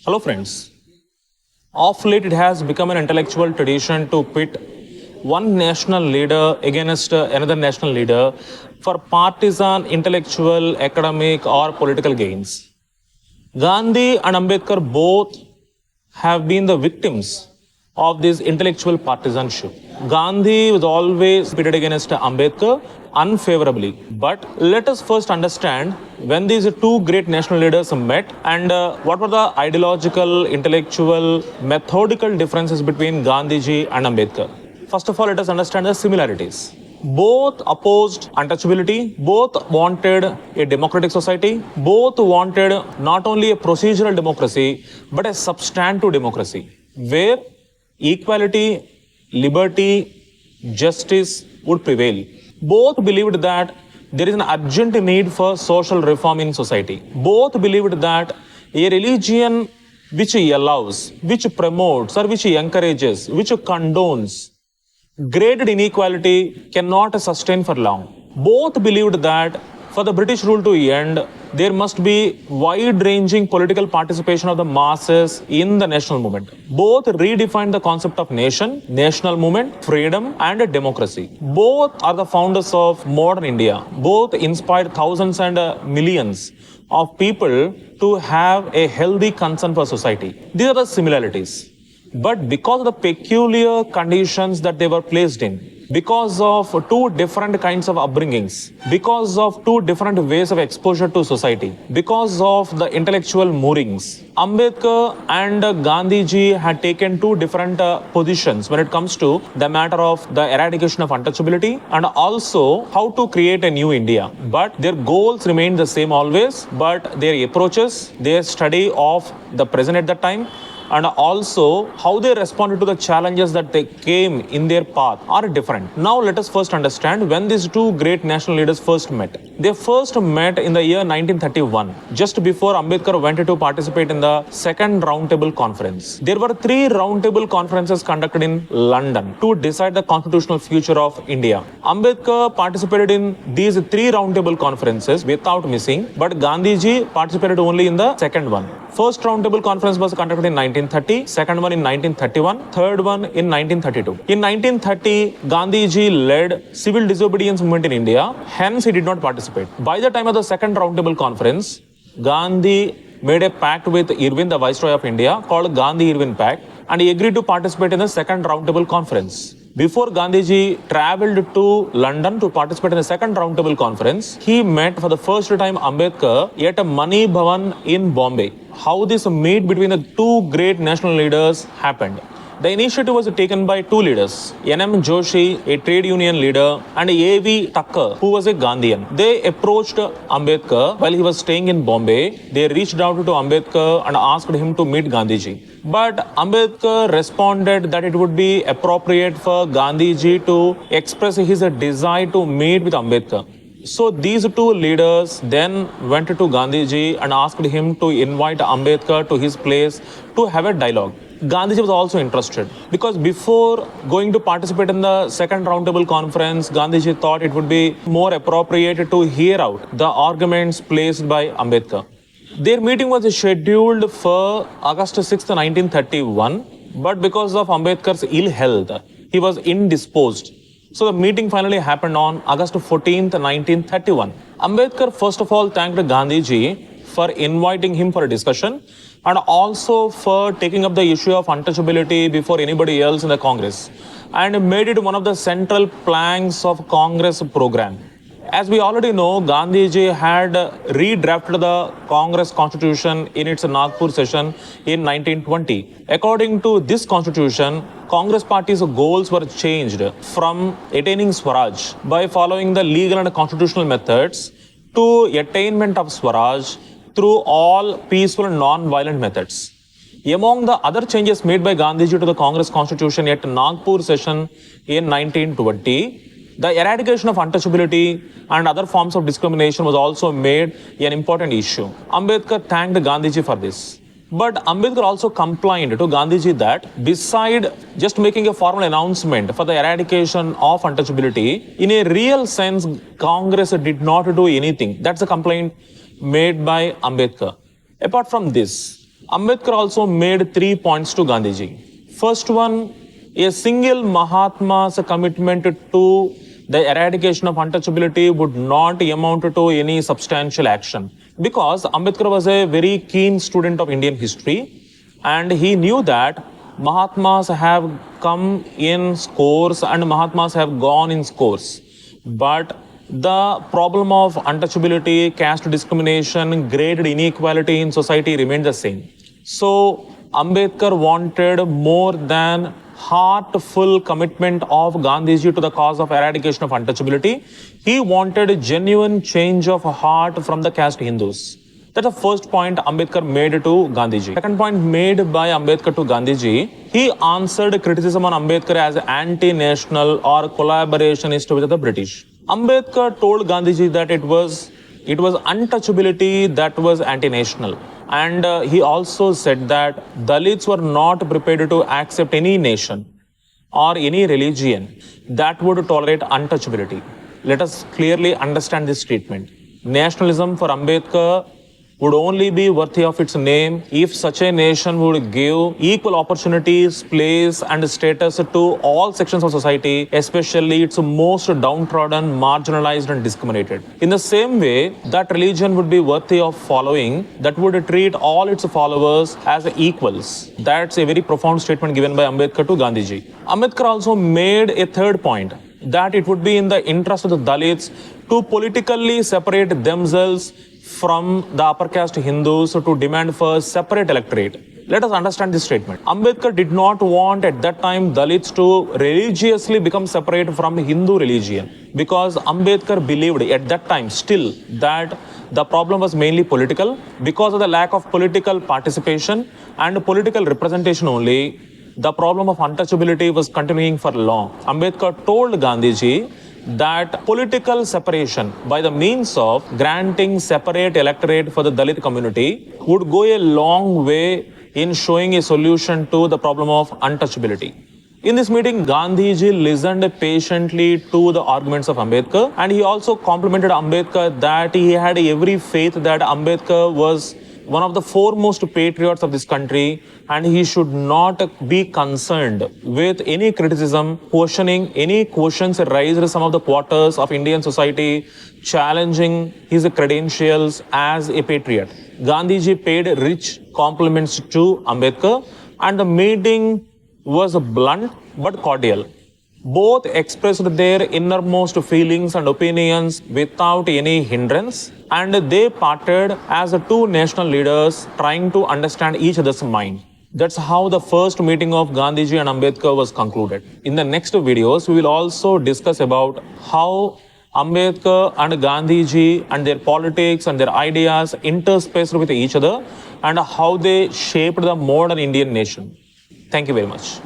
Hello, friends. Of late, it has become an intellectual tradition to pit one national leader against another national leader for partisan, intellectual, academic, or political gains. Gandhi and Ambedkar both have been the victims of this intellectual partisanship. Gandhi was always pitted against Ambedkar unfavorably. But let us first understand when these two great national leaders met and what were the ideological, intellectual, methodical differences between Gandhiji and Ambedkar. First of all, let us understand the similarities. Both opposed untouchability, both wanted a democratic society, both wanted not only a procedural democracy but a substantive democracy where equality, liberty, justice would prevail. Both believed that there is an urgent need for social reform in society. Both believed that a religion which allows, which promotes, or which encourages, which condones graded inequality cannot sustain for long. Both believed that for the British rule to end, there must be wide-ranging political participation of the masses in the national movement. Both redefined the concept of nation, national movement, freedom, and democracy. Both are the founders of modern India. Both inspired thousands and millions of people to have a healthy concern for society. These are the similarities. But because of the peculiar conditions that they were placed in, because of two different kinds of upbringings, because of two different ways of exposure to society, because of the intellectual moorings, Ambedkar and Gandhiji had taken two different positions when it comes to the matter of the eradication of untouchability and also how to create a new India. But their goals remained the same always, but their approaches, their study of the present at that time, and also how they responded to the challenges that they came in their path are different. Now let us first understand when these two great national leaders first met. They first met in the year 1931, just before Ambedkar went to participate in the second roundtable conference. There were three roundtable conferences conducted in London to decide the constitutional future of India. Ambedkar participated in these three roundtable conferences without missing, but Gandhiji participated only in the second one. First roundtable conference was conducted in 1930, second one in 1931, third one in 1932. In 1930, Gandhiji led civil disobedience movement in India, hence he did not participate. By the time of the second roundtable conference, Gandhi made a pact with Irwin, the Viceroy of India, called Gandhi-Irwin Pact, and he agreed to participate in the second roundtable conference. Before Gandhiji travelled to London to participate in the second roundtable conference, he met for the first time Ambedkar at a Mani Bhavan in Bombay. How this meet between the two great national leaders happened. The initiative was taken by two leaders, N.M. Joshi, a trade union leader, and A.V. Tucker, who was a Gandhian. They approached Ambedkar while he was staying in Bombay. They reached out to Ambedkar and asked him to meet Gandhiji. But Ambedkar responded that it would be appropriate for Gandhiji to express his desire to meet with Ambedkar. So these two leaders then went to Gandhiji and asked him to invite Ambedkar to his place to have a dialogue. Gandhiji was also interested because before going to participate in the second roundtable conference, Gandhiji thought it would be more appropriate to hear out the arguments placed by Ambedkar. Their meeting was scheduled for August 6, 1931, but because of Ambedkar's ill health, he was indisposed. So the meeting finally happened on August 14th, 1931. Ambedkar first of all thanked Gandhiji for inviting him for a discussion and also for taking up the issue of untouchability before anybody else in the Congress and made it one of the central planks of Congress program. As we already know, Gandhiji had redrafted the Congress constitution in its Nagpur session in 1920. According to this constitution, Congress party's goals were changed from attaining Swaraj by following the legal and constitutional methods to attainment of Swaraj through all peaceful and non-violent methods. Among the other changes made by Gandhiji to the Congress constitution at Nagpur session in 1920, the eradication of untouchability and other forms of discrimination was also made an important issue. Ambedkar thanked Gandhiji for this. But Ambedkar also complained to Gandhiji that beside just making a formal announcement for the eradication of untouchability, in a real sense, Congress did not do anything. That's a complaint made by Ambedkar. Apart from this, Ambedkar also made 3 points to Gandhiji. First one, a single Mahatma's commitment to the eradication of untouchability would not amount to any substantial action. Because Ambedkar was a very keen student of Indian history and he knew that Mahatmas have come in scores and Mahatmas have gone in scores. But the problem of untouchability, caste discrimination, grade inequality in society remained the same. So Ambedkar wanted more than heartful commitment of Gandhiji to the cause of eradication of untouchability. He wanted a genuine change of heart from the caste Hindus. That's the first point Ambedkar made to Gandhiji. Second point made by Ambedkar to Gandhiji, he answered criticism on Ambedkar as anti-national or collaborationist with the British. Ambedkar told Gandhiji that it was untouchability that was anti-national. And he also said that Dalits were not prepared to accept any nation or any religion that would tolerate untouchability. Let us clearly understand this statement. Nationalism for Ambedkar would only be worthy of its name if such a nation would give equal opportunities, place and status to all sections of society, especially its most downtrodden, marginalized and discriminated. In the same way, that religion would be worthy of following, that would treat all its followers as equals. That's a very profound statement given by Ambedkar to Gandhiji. Ambedkar also made a third point, that it would be in the interest of the Dalits to politically separate themselves from the upper caste Hindus to demand for separate electorate. Let us understand this statement. Ambedkar did not want at that time Dalits to religiously become separate from Hindu religion, because Ambedkar believed at that time still that the problem was mainly political. Because of the lack of political participation and political representation only, the problem of untouchability was continuing for long. Ambedkar told Gandhiji that political separation by the means of granting separate electorate for the Dalit community would go a long way in showing a solution to the problem of untouchability. In this meeting, Gandhiji listened patiently to the arguments of Ambedkar, and he also complimented Ambedkar that he had every faith that Ambedkar was one of the foremost patriots of this country, and he should not be concerned with any criticism, questioning any questions raised some of the quarters of Indian society, challenging his credentials as a patriot. Gandhiji paid rich compliments to Ambedkar, and the meeting was blunt but cordial. Both expressed their innermost feelings and opinions without any hindrance, and they parted as two national leaders trying to understand each other's mind. That's how the first meeting of Gandhiji and Ambedkar was concluded. In the next videos, we will also discuss about how Ambedkar and Gandhiji and their politics and their ideas interspaced with each other, and how they shaped the modern Indian nation. Thank you very much.